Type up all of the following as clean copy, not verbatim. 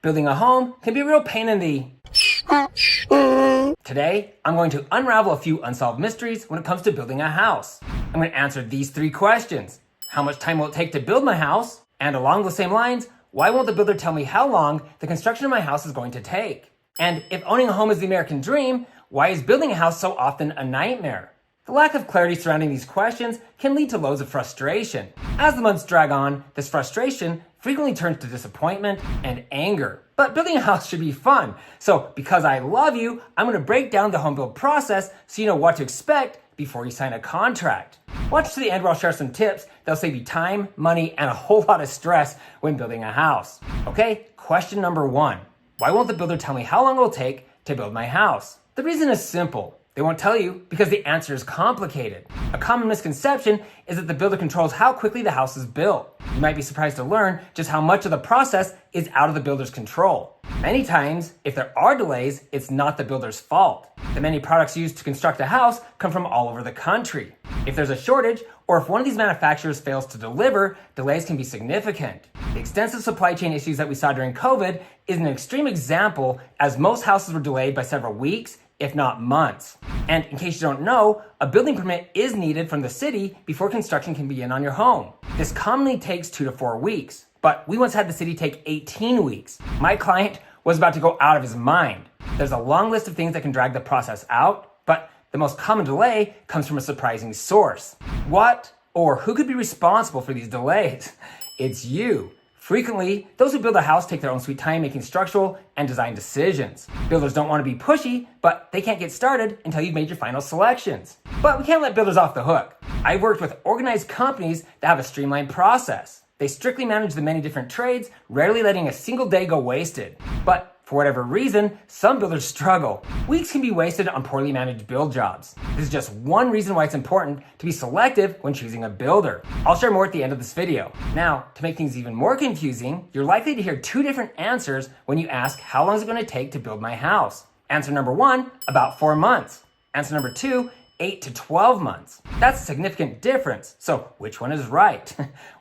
Building a home can be a real pain in the... Today, I'm going to unravel a few unsolved mysteries when it comes to building a house. I'm going to answer these 3 questions. How much time will it take to build my house? And along the same lines, why won't the builder tell me how long the construction of my house is going to take? And if owning a home is the American dream, why is building a house so often a nightmare? The lack of clarity surrounding these questions can lead to loads of frustration. As the months drag on, this frustration frequently turns to disappointment and anger. But building a house should be fun. So because I love you, I'm going to break down the home build process so you know what to expect before you sign a contract. Watch to the end where I'll share some tips that'll save you time, money, and a whole lot of stress when building a house. Okay, question number 1. Why won't the builder tell me how long it will take to build my house? The reason is simple. They won't tell you because the answer is complicated. A common misconception is that the builder controls how quickly the house is built. You might be surprised to learn just how much of the process is out of the builder's control. Many times, if there are delays, it's not the builder's fault. The many products used to construct a house come from all over the country. If there's a shortage, or if one of these manufacturers fails to deliver, delays can be significant. The extensive supply chain issues that we saw during COVID is an extreme example, as most houses were delayed by several weeks, if not months. And in case you don't know, a building permit is needed from the city before construction can begin on your home. This commonly takes 2 to 4 weeks, but we once had the city take 18 weeks. My client was about to go out of his mind. There's a long list of things that can drag the process out, but the most common delay comes from a surprising source. What or who could be responsible for these delays? It's you. Frequently, those who build a house take their own sweet time making structural and design decisions. Builders don't want to be pushy, but they can't get started until you've made your final selections. But we can't let builders off the hook. I've worked with organized companies that have a streamlined process. They strictly manage the many different trades, rarely letting a single day go wasted. But for whatever reason, some builders struggle. Weeks can be wasted on poorly managed build jobs. This is just one reason why it's important to be selective when choosing a builder. I'll share more at the end of this video. Now, to make things even more confusing, you're likely to hear 2 different answers when you ask, how long is it going to take to build my house? Answer number 1, about 4 months. Answer number 2, 8 to 12 months. That's a significant difference. So which one is right?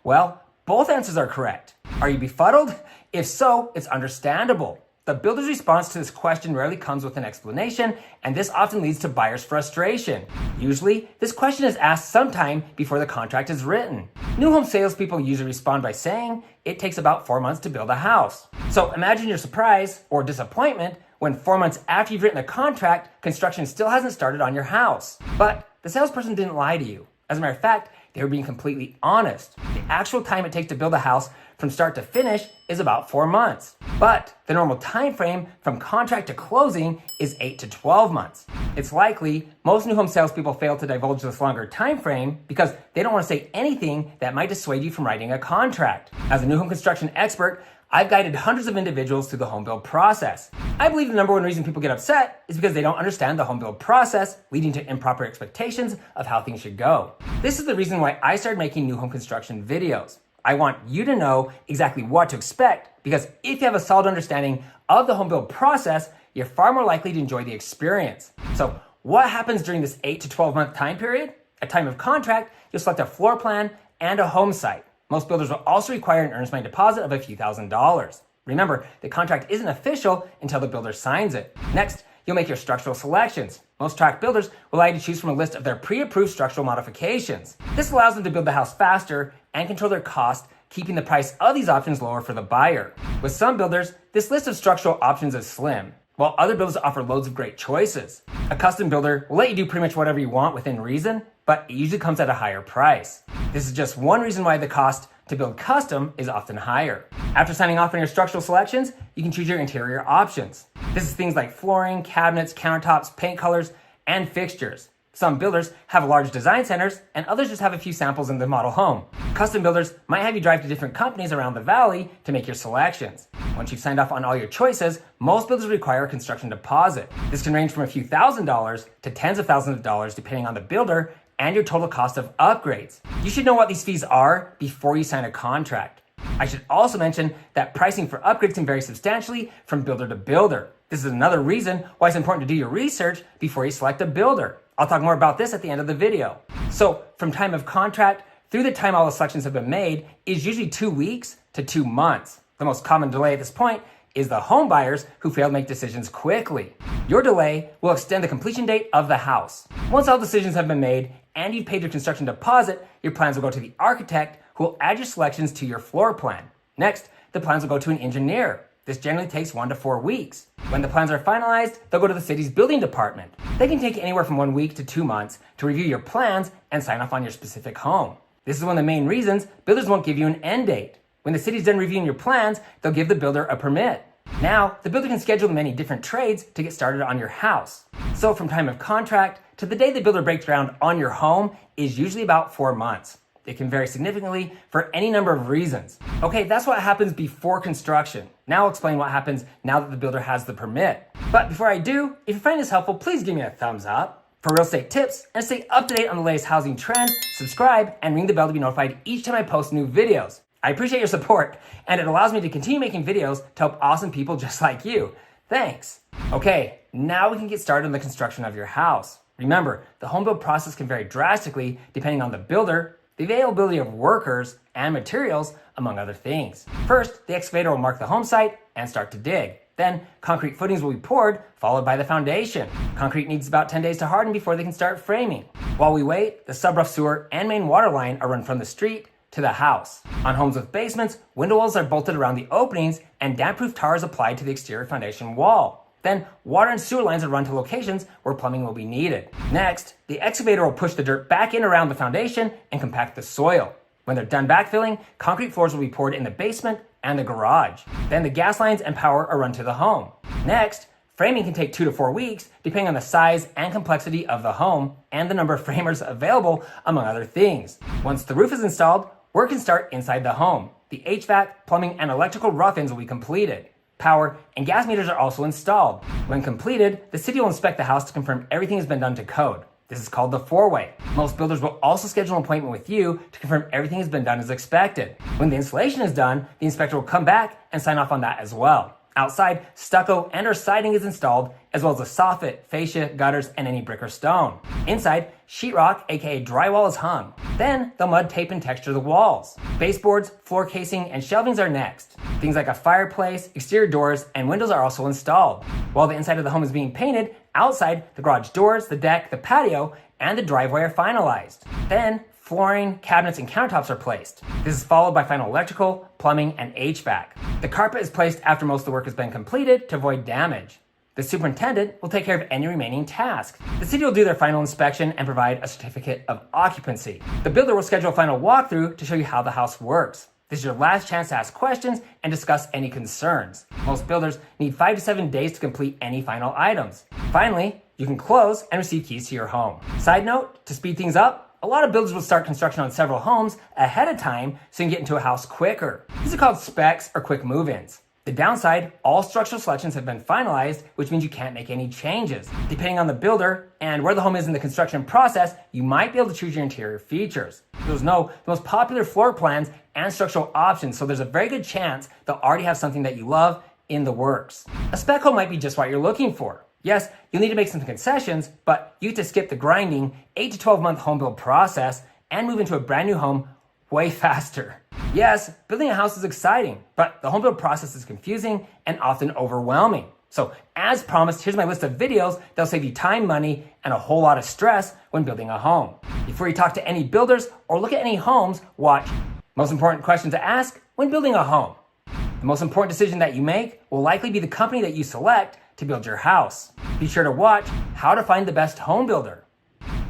Well, both answers are correct. Are you befuddled? If so, it's understandable. The builder's response to this question rarely comes with an explanation, and this often leads to buyer's frustration. Usually, this question is asked sometime before the contract is written. New home salespeople usually respond by saying it takes about 4 months to build a house. So imagine your surprise or disappointment when 4 months after you've written a contract, construction still hasn't started on your house. But the salesperson didn't lie to you. As a matter of fact, they were being completely honest. The actual time it takes to build a house from start to finish is about 4 months. But the normal time frame from contract to closing is 8 to 12 months. It's likely most new home salespeople fail to divulge this longer time frame because they don't want to say anything that might dissuade you from writing a contract. As a new home construction expert, I've guided hundreds of individuals through the home build process. I believe the number 1 reason people get upset is because they don't understand the home build process, leading to improper expectations of how things should go. This is the reason why I started making new home construction videos. I want you to know exactly what to expect, because if you have a solid understanding of the home build process, you're far more likely to enjoy the experience. So what happens during this 8 to 12 month time period? At time of contract, you'll select a floor plan and a home site. Most builders will also require an earnest money deposit of a few $1,000s. Remember, the contract isn't official until the builder signs it. Next, you'll make your structural selections. Most tract builders will allow you to choose from a list of their pre-approved structural modifications. This allows them to build the house faster and control their cost, keeping the price of these options lower for the buyer. With some builders, this list of structural options is slim, while other builders offer loads of great choices. A custom builder will let you do pretty much whatever you want within reason, but it usually comes at a higher price. This is just one reason why the cost to build custom is often higher. After signing off on your structural selections, you can choose your interior options. This is things like flooring, cabinets, countertops, paint colors, and fixtures. Some builders have large design centers, and others just have a few samples in the model home. Custom builders might have you drive to different companies around the valley to make your selections. Once you've signed off on all your choices, most builders require a construction deposit. This can range from a few $1,000s to tens of thousands of dollars depending on the builder and your total cost of upgrades. You should know what these fees are before you sign a contract. I should also mention that pricing for upgrades can vary substantially from builder to builder. This is another reason why it's important to do your research before you select a builder. I'll talk more about this at the end of the video. So from time of contract through the time all the selections have been made is usually 2 weeks to 2 months. The most common delay at this point is the home buyers who fail to make decisions quickly. Your delay will extend the completion date of the house. Once all decisions have been made and you've paid your construction deposit, your plans will go to the architect who will add your selections to your floor plan. Next, the plans will go to an engineer. This generally takes 1 to 4 weeks. When the plans are finalized, they'll go to the city's building department. They can take anywhere from 1 week to 2 months to review your plans and sign off on your specific home. This is one of the main reasons builders won't give you an end date. When the city's done reviewing your plans, they'll give the builder a permit. Now, the builder can schedule many different trades to get started on your house. So from time of contract to the day the builder breaks ground on your home is usually about 4 months. It can vary significantly for any number of reasons. Okay, that's what happens before construction. Now I'll explain what happens now that the builder has the permit. But before I do, if you find this helpful, please give me a thumbs up. For real estate tips and stay up to date on the latest housing trends, subscribe and ring the bell to be notified each time I post new videos. I appreciate your support, and it allows me to continue making videos to help awesome people just like you. Thanks. Okay, now we can get started on the construction of your house. Remember, the home build process can vary drastically depending on the builder, the availability of workers and materials, among other things. First, the excavator will mark the home site and start to dig. Then, concrete footings will be poured, followed by the foundation. Concrete needs about 10 days to harden before they can start framing. While we wait, the subroof sewer and main water line are run from the street to the house. On homes with basements, window wells are bolted around the openings and damp-proof tar is applied to the exterior foundation wall. Then, water and sewer lines are run to locations where plumbing will be needed. Next, the excavator will push the dirt back in around the foundation and compact the soil. When they're done backfilling, concrete floors will be poured in the basement and the garage. Then the gas lines and power are run to the home. Next, framing can take 2 to 4 weeks, depending on the size and complexity of the home and the number of framers available, among other things. Once the roof is installed, work can start inside the home. The HVAC, plumbing, and electrical rough-ins will be completed. Power and gas meters are also installed. When completed, the city will inspect the house to confirm everything has been done to code. This is called the four-way. Most builders will also schedule an appointment with you to confirm everything has been done as expected. When the installation is done, the inspector will come back and sign off on that as well. Outside, stucco and or siding is installed, as well as the soffit, fascia, gutters, and any brick or stone. Inside, sheetrock, aka drywall, is hung. Then, they'll mud, tape, and texture the walls. Baseboards, floor casing, and shelvings are next. Things like a fireplace, exterior doors, and windows are also installed. While the inside of the home is being painted, outside, the garage doors, the deck, the patio, and the driveway are finalized. Then, flooring, cabinets, and countertops are placed. This is followed by final electrical, plumbing, and HVAC. The carpet is placed after most of the work has been completed to avoid damage. The superintendent will take care of any remaining tasks. The city will do their final inspection and provide a certificate of occupancy. The builder will schedule a final walkthrough to show you how the house works. This is your last chance to ask questions and discuss any concerns. Most builders need 5 to 7 days to complete any final items. Finally, you can close and receive keys to your home. Side note, to speed things up, a lot of builders will start construction on several homes ahead of time so you can get into a house quicker. These are called specs or quick move-ins. The downside, all structural selections have been finalized, which means you can't make any changes. Depending on the builder and where the home is in the construction process, you might be able to choose your interior features. Those know the most popular floor plans and structural options, so there's a very good chance they'll already have something that you love in the works. A spec home might be just what you're looking for. Yes, you'll need to make some concessions, but you get to skip the grinding 8 to 12 month home build process and move into a brand new home way faster. Yes, building a house is exciting, but the home build process is confusing and often overwhelming. So as promised, here's my list of videos that'll save you time, money, and a whole lot of stress when building a home. Before you talk to any builders or look at any homes, watch most important question to ask when building a home. The most important decision that you make will likely be the company that you select to build your house. Be sure to watch how to find the best home builder.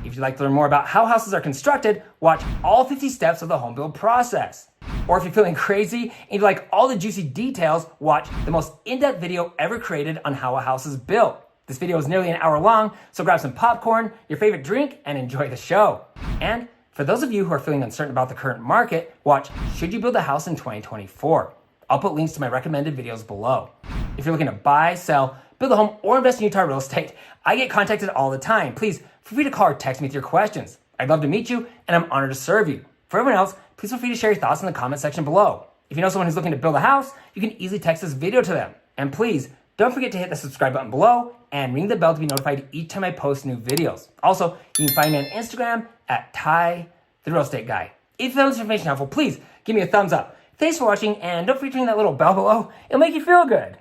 If you'd like to learn more about how houses are constructed, watch all 50 steps of the home build process. Or if you're feeling crazy and you'd like all the juicy details, watch the most in-depth video ever created on how a house is built. This video is nearly an hour long, so grab some popcorn, your favorite drink, and enjoy the show. And for those of you who are feeling uncertain about the current market, watch Should You Build a House in 2024? I'll put links to my recommended videos below. If you're looking to buy, sell, build a home, or invest in Utah real estate, I get contacted all the time. Please feel free to call or text me with your questions. I'd love to meet you, and I'm honored to serve you. For everyone else, please feel free to share your thoughts in the comment section below. If you know someone who's looking to build a house, you can easily text this video to them. And please, don't forget to hit the subscribe button below and ring the bell to be notified each time I post new videos. Also, you can find me on Instagram at Ty, the Real Estate Guy. If you found this information helpful, please give me a thumbs up. Thanks for watching, and don't forget to ring that little bell below. It'll make you feel good.